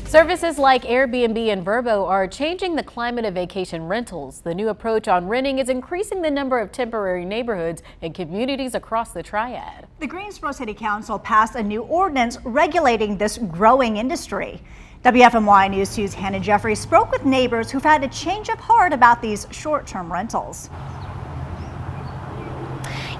Services like Airbnb and Vrbo are changing the climate of vacation rentals. The new approach on renting is increasing the number of temporary neighborhoods and communities across the Triad. The Greensboro City Council passed a new ordinance regulating this growing industry. WFMY News 2's Hannah Jeffries spoke with neighbors who've had a change of heart about these short-term rentals.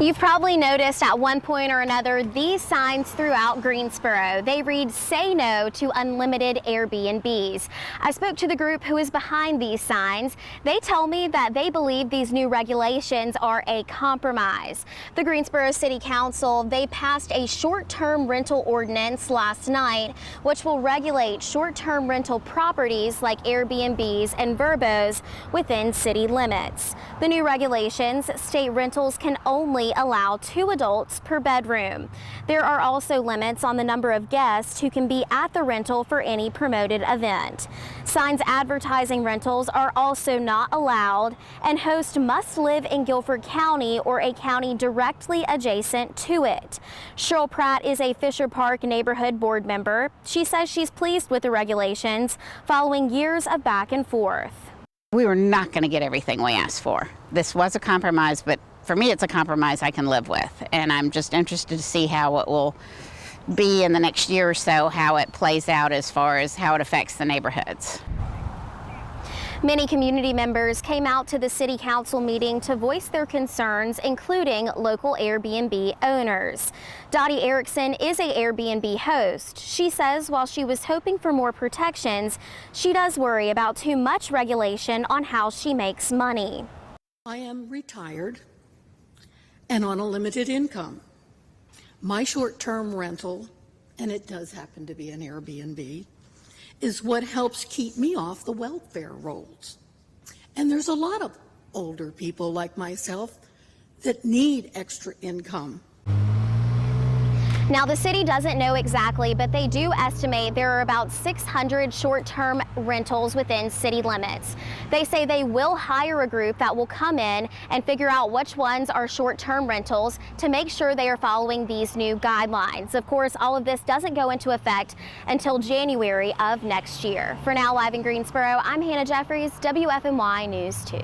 You've probably noticed at one point or another these signs throughout Greensboro. They read, "Say no to unlimited Airbnbs." I spoke to the group who is behind these signs. They tell me that they believe these new regulations are a compromise. The Greensboro City Council, they passed a short-term rental ordinance last night, which will regulate short-term rental properties like Airbnbs and Vrbos within city limits. The new regulations state rentals can only allow 2 adults per bedroom. There are also limits on the number of guests who can be at the rental for any promoted event. Signs advertising rentals are also not allowed, and hosts must live in Guilford County or a county directly adjacent to it. Cheryl Pratt is a Fisher Park neighborhood board member. She says she's pleased with the regulations following years of back and forth. We were not going to get everything we asked for. This was a compromise, but for me, it's a compromise I can live with, and I'm just interested to see how it will be in the next year or so, how it plays out as far as how it affects the neighborhoods. Many community members came out to the City Council meeting to voice their concerns, including local Airbnb owners. Dottie Erickson is an Airbnb host. She says while she was hoping for more protections, she does worry about too much regulation on how she makes money. I am retired and on a limited income. My short-term rental, and it does happen to be an Airbnb, is what helps keep me off the welfare rolls. And there's a lot of older people like myself that need extra income. Now, the city doesn't know exactly, but they do estimate there are about 600 short-term rentals within city limits. They say they will hire a group that will come in and figure out which ones are short-term rentals to make sure they are following these new guidelines. Of course, all of this doesn't go into effect until January of next year. For now, live in Greensboro, I'm Hannah Jeffries, WFMY News 2.